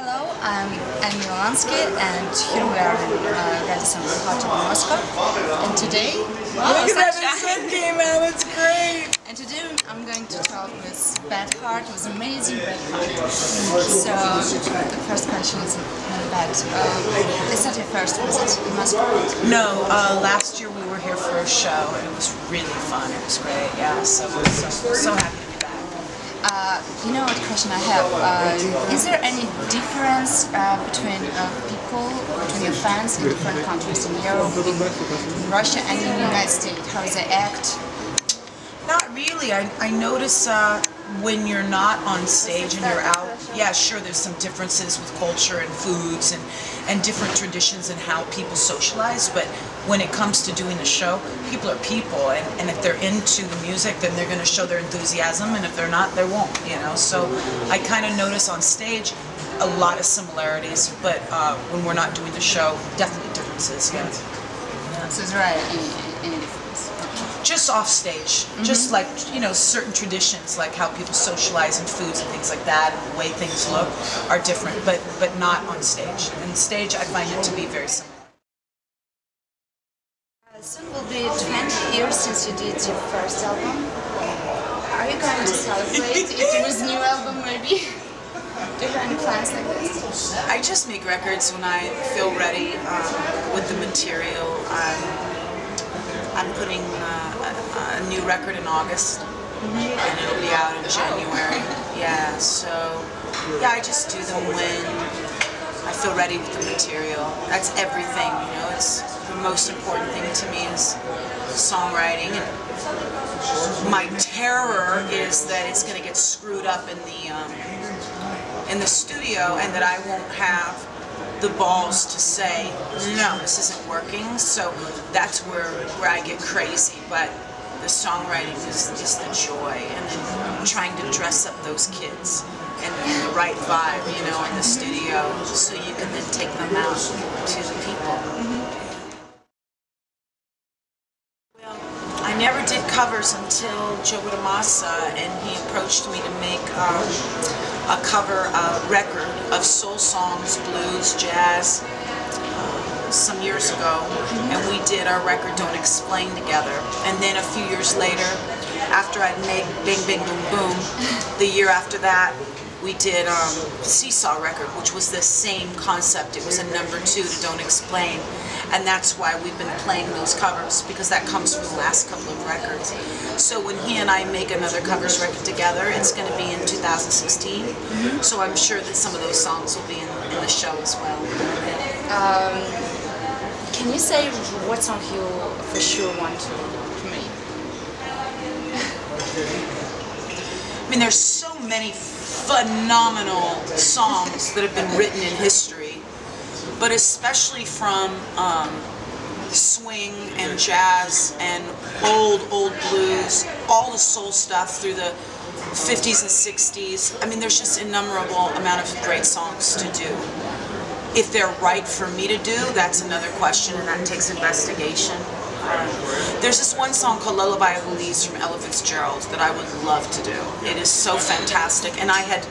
Hello, I'm Mia Lansky, and here we are in Radisson Blu Hotel in Moscow. And today, look at that, the sun came out, it's great! And today I'm going to talk with Beth Hart, who's amazing Beth Hart. So, the first question is, Beth, is that your first visit in Moscow? No, last year we were here for a show, and it was really fun, it was great, yeah, so happy. You know what question I have? Is there any difference between people, between your fans in different countries, in Europe, in Russia, and in the United States? How they act? Not really. I notice when you're not on stage and you're out, yeah, sure, there's some differences with culture and foods and different traditions and how people socialize, but when it comes to doing a show, people are people, and if they're into the music, then they're going to show their enthusiasm, and if they're not, they won't, you know. So I kind of notice on stage a lot of similarities, but when we're not doing the show, definitely differences, yeah. So is there any difference? Just off stage, just like, you know, certain traditions, like how people socialize and foods and things like that, and the way things look are different, but not on stage. And stage, I find it to be very similar. Soon will be 20 years since you did your first album. Are you going to celebrate it with a new album, maybe? Do you have any plans like this? I just make records when I feel ready with the material. I'm putting a new record in August, and it'll be out in January. Yeah, so yeah, I just do them when I feel ready with the material. That's everything, you know. It's the most important thing to me is songwriting. And my terror is that it's going to get screwed up in the studio, and that I won't have the balls to say, no, this isn't working. So that's where I get crazy. But the songwriting is just the joy, and then trying to dress up those kids and the right vibe, you know, in the studio, so you can then take them out to the people. Well, I never did covers until Joe Ramasa, and he approached me to make a cover record of soul songs, blues, jazz, some years ago, and we did our record Don't Explain together. And then a few years later, after I'd made Bing Bing Boom Boom, the year after that, we did Seesaw record, which was the same concept. It was a #2 to Don't Explain, and that's why we've been playing those covers, because that comes from the last couple of records. So when he and I make another covers record together, it's going to be in 2016. So I'm sure that some of those songs will be in the show as well. Can you say what song you for sure want to make? I mean, there's so many phenomenal songs that have been written in history, but especially from swing and jazz and old blues, all the soul stuff through the 50s and 60s. I mean, there's just an innumerable amount of great songs to do. If they're right for me to do, that's another question, and that takes investigation. There's this one song called Lullaby of Elise from Ella Fitzgerald that I would love to do. It is so fantastic, and I had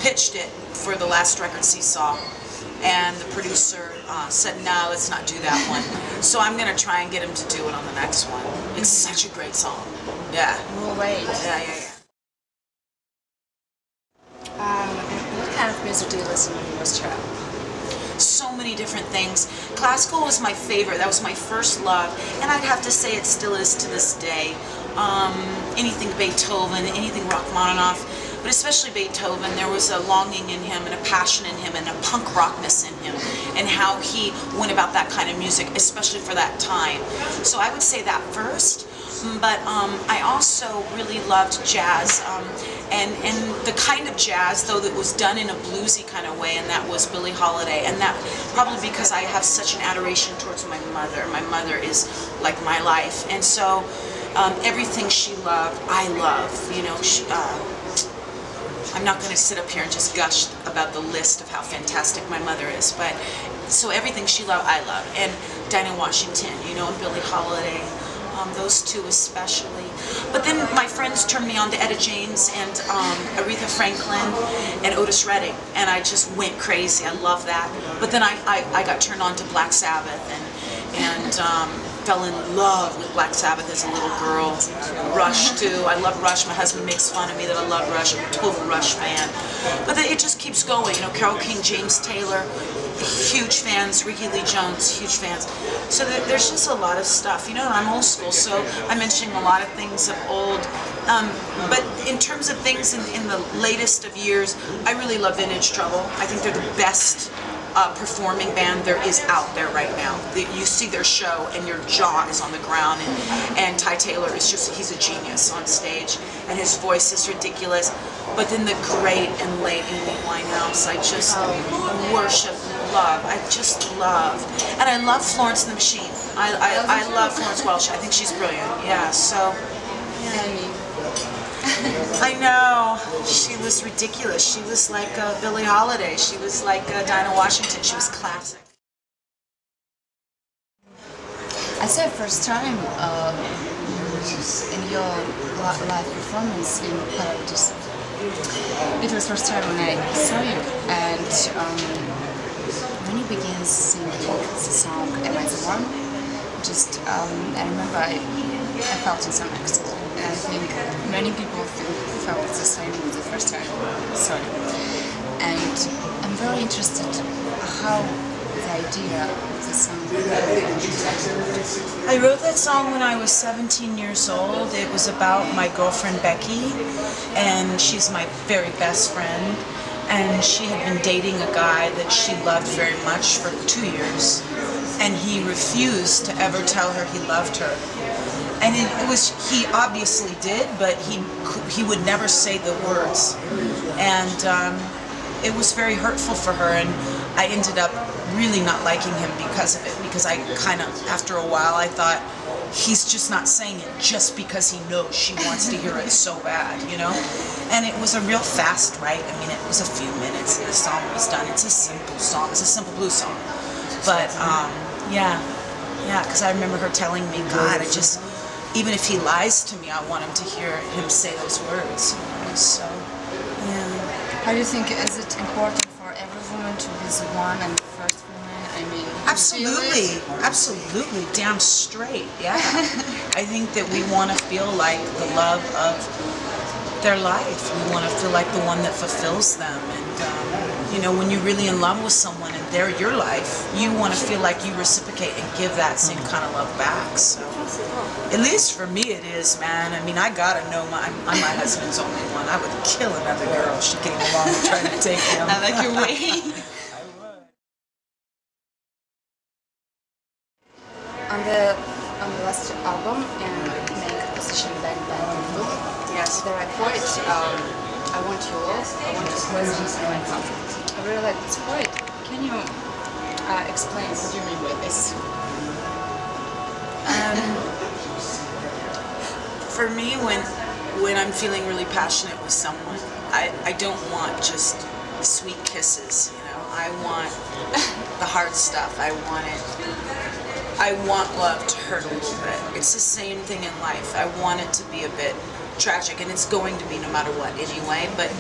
pitched it for the last record, Seesaw, and the producer said, no, let's not do that one. So I'm going to try and get him to do it on the next one. It's such a great song. Yeah. We'll wait. Yeah. What kind of music do you listen when you was travel? So many different things. Classical was my favorite. That was my first love, and I'd have to say it still is to this day. Anything Beethoven, anything Rachmaninoff, but especially Beethoven. There was a longing in him and a passion in him and a punk rockness in him, and how he went about that kind of music, especially for that time. So I would say that first. But I also really loved jazz, and the kind of jazz, though, that was done in a bluesy kind of way, and that was Billie Holiday, and that probably because I have such an adoration towards my mother. My mother is like my life, and so everything she loved, I love. You know, I'm not going to sit up here and just gush about the list of how fantastic my mother is, but so everything she loved, I love. And Dinah Washington, you know, and Billie Holiday. those two especially. But then my friends turned me on to Etta James and Aretha Franklin and Otis Redding, and I just went crazy. I love that. But then I got turned on to Black Sabbath and fell in love with Black Sabbath as a little girl. Rush too. I love Rush. My husband makes fun of me that I love Rush. I'm a total Rush fan. But then it just keeps going. You know, Carole King, James Taylor, huge fans. Ricky Lee Jones, huge fans. So there's just a lot of stuff. You know, I'm old school, so I'm mentioning a lot of things of old. But in terms of things in the latest of years, I really love Vintage Trouble. I think they're the best performing band there is out there right now. You see their show and your jaw is on the ground, and Ty Taylor is just, he's a genius on stage, and his voice is ridiculous. But then the great and late Amy Winehouse, I just worship, love, I just love. And I love Florence and the Machine. I love Florence Welch. I think she's brilliant. Yeah, so. Yeah. I know. She was ridiculous. She was like Billie Holiday. She was like Dinah Washington. She was classic. I saw it first time in your live performance in Paradise. It was first time when I saw you, and when you began singing the song "Am I the One?", just I remember I felt in some ecstasy. I think many people felt the same the first time I saw you. And I'm very interested how the idea of the song. I wrote that song when I was 17 years old. It was about my girlfriend Becky, and she's my very best friend. And she had been dating a guy that she loved very much for 2 years, and he refused to ever tell her he loved her. And he obviously did, but he would never say the words. And it was very hurtful for her, and I ended up really not liking him because of it, because I kind of, after a while, I thought, he's just not saying it just because he knows she wants to hear it so bad, you know? And it was a real fast write. I mean, it was a few minutes and the song was done. It's a simple song. It's a simple blues song. But, yeah, because I remember her telling me, God, even if he lies to me, I want him to hear him say those words, you know? So, yeah. How do you think, is it important for every woman to be the one and the first woman? I mean, absolutely, absolutely, damn straight, yeah. I think that we want to feel like the love of their life. We want to feel like the one that fulfills them. And, you know, when you're really in love with someone and they're your life, you want to feel like you reciprocate and give that same kind of love back. So, at least for me it is, man. I mean, I gotta know I'm my husband's only one. I would kill another girl if she came along and tried to take him. I like your way. On the last album, in Make Position Bang Bang Boom, yes, there I quote, I want your love, I want your presence and my comfort. I really like this quote. Can you explain what you mean with this? For me, when I'm feeling really passionate with someone, I don't want just sweet kisses, you know. I want the hard stuff. I want love to hurt a little bit. It's the same thing in life. I want it to be a bit tragic, and it's going to be no matter what anyway. But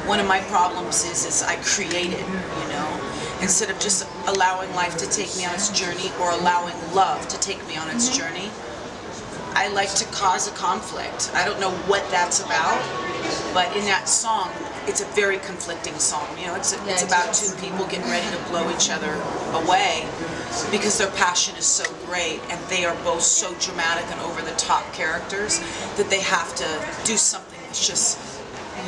one of my problems is I create it, you know. Instead of just allowing life to take me on its journey, or allowing love to take me on its journey, I like to cause a conflict. I don't know what that's about, but in that song, it's a very conflicting song. You know, it's about two people getting ready to blow each other away because their passion is so great, and they are both so dramatic and over-the-top characters that they have to do something that's just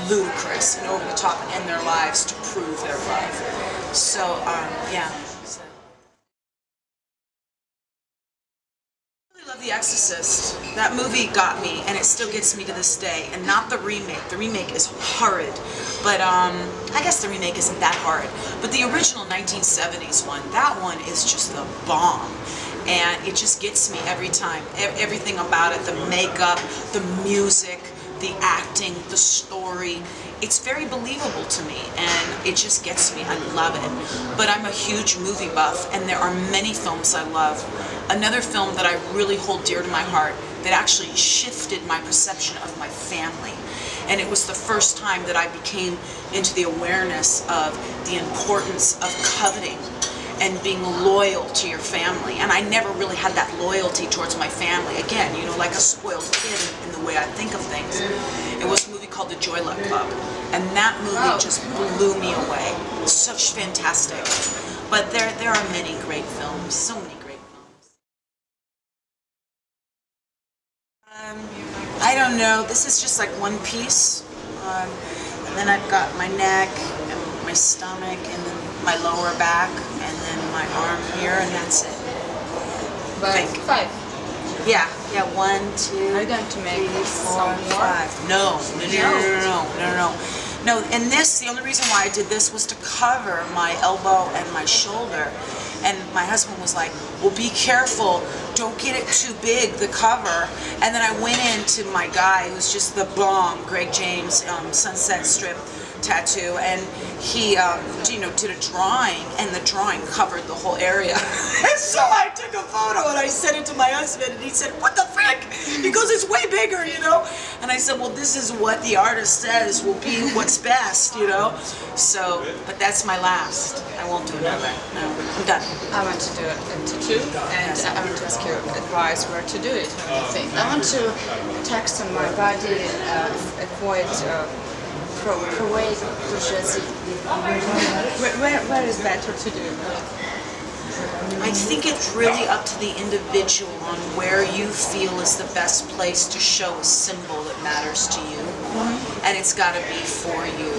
ludicrous and over-the-top and end their lives to prove their love. So, yeah. I love The Exorcist. That movie got me, and it still gets me to this day. And not the remake. The remake is horrid, but I guess the remake isn't that hard. But the original 1970s one, that one is just the bomb, and it just gets me every time. Everything about it, the makeup, the music, the acting, the story. It's very believable to me, and it just gets me. I love it. But I'm a huge movie buff, and there are many films I love. Another film that I really hold dear to my heart that actually shifted my perception of my family. And it was the first time that I became into the awareness of the importance of coveting and being loyal to your family. And I never really had that loyalty towards my family. Again, you know, like a spoiled kid in the way I think of things. It was a movie called The Joy Luck Club. And that movie just blew me away. Such fantastic. But there are many great films, so many great films. I don't know, this is just like one piece. And then I've got my neck and my stomach and then my lower back and then my arm here, and that's it. But 5. Yeah, 1, 2, Are you going to make 3, 4, some more? 5. No, and this, the only reason why I did this was to cover my elbow and my shoulder. And my husband was like, well, be careful, don't get it too big, the cover. And then I went into my guy, who's just the bomb, Greg James, Sunset Strip tattoo, and he you know, did a drawing, and the drawing covered the whole area. And so I took a photo and I sent it to my husband, and he said, what the frick? He goes, it's way bigger, you know? And I said, well, this is what the artist says will be what's best, you know? So, but that's my last. I won't do another. No, I'm done. I want to do a tattoo, and I want to ask you advice where to do it. What do you think? I want to text on my body a quite where is better to do it? I think it's really up to the individual on where you feel is the best place to show a symbol that matters to you. And it's got to be for you.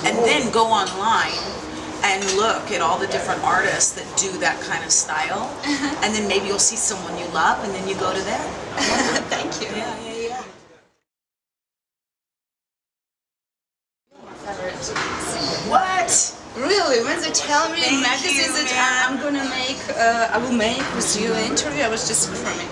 And then go online and look at all the different artists that do that kind of style. And then maybe you'll see someone you love, and then you go to them. Thank you. Yeah. What? Really? When they tell me in Thank magazines you, that I'm gonna make, I will make with you an interview, I was just screaming.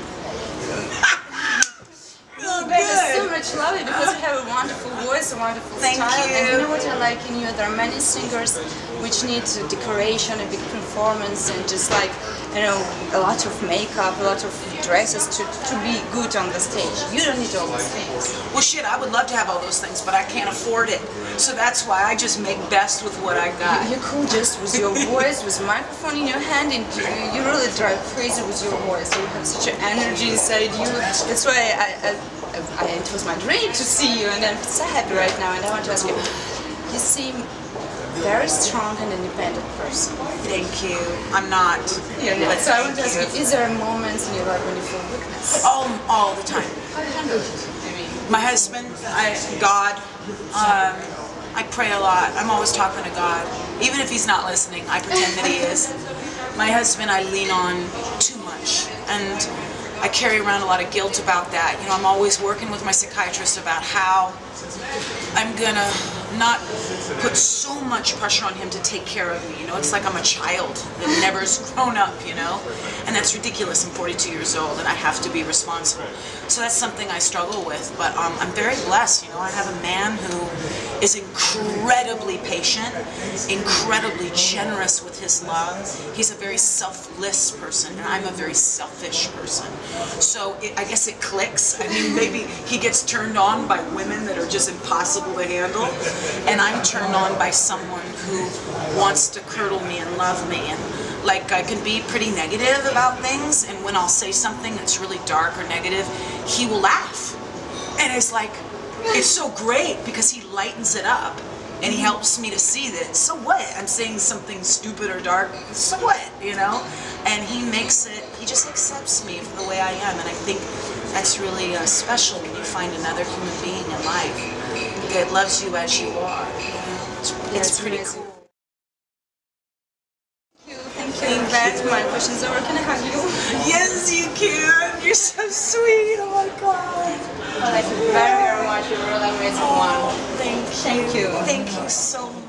Oh, It's so good. much lovely because you have a wonderful voice, a wonderful Thank style. you. And you know what I like in you? There are many singers which need decoration, a big performance, and just like, you know, a lot of makeup, a lot of dresses to be good on the stage. You don't need all those things. Well, shit, I would love to have all those things, but I can't afford it. So that's why I just make best with what I got. You could just with your voice, with a microphone in your hand, and you really drive crazy with your voice. You have such an energy inside you. That's why it was my dream to see you, and I'm so happy right now. And I want to ask you, you seem very strong and independent person. Thank you. I'm not. You're not. So I want to ask you, is there moments in your life when you feel weakness? All the time. My husband, God, I pray a lot. I'm always talking to God. Even if he's not listening, I pretend that he is. My husband, I lean on too much. And I carry around a lot of guilt about that. You know, I'm always working with my psychiatrist about how I'm gonna not put so much pressure on him to take care of me. You know, it's like I'm a child that never's grown up, you know? And that's ridiculous. I'm 42 years old and I have to be responsible. So that's something I struggle with, but I'm very blessed. You know, I have a man who is incredibly patient, incredibly generous with his love. He's a very selfless person, and I'm a very selfish person. So I guess it clicks. I mean, maybe he gets turned on by women that are just impossible to handle, and I'm turned on by someone who wants to curdle me and love me. And like, I can be pretty negative about things, and when I'll say something that's really dark or negative, he will laugh. And it's like, it's so great because he lightens it up and he helps me to see that, so what? I'm saying something stupid or dark, so what, you know? And he makes it, he just accepts me for the way I am, and I think that's really special when you find another human being in life that loves you as you are. It's pretty cool. Thank you, Beth. My question's over. Can I hug you? Yes, you can. You're so sweet. Oh my God. Well, thank you very, very much. You're a really amazing one. Thank you. Thank you so much.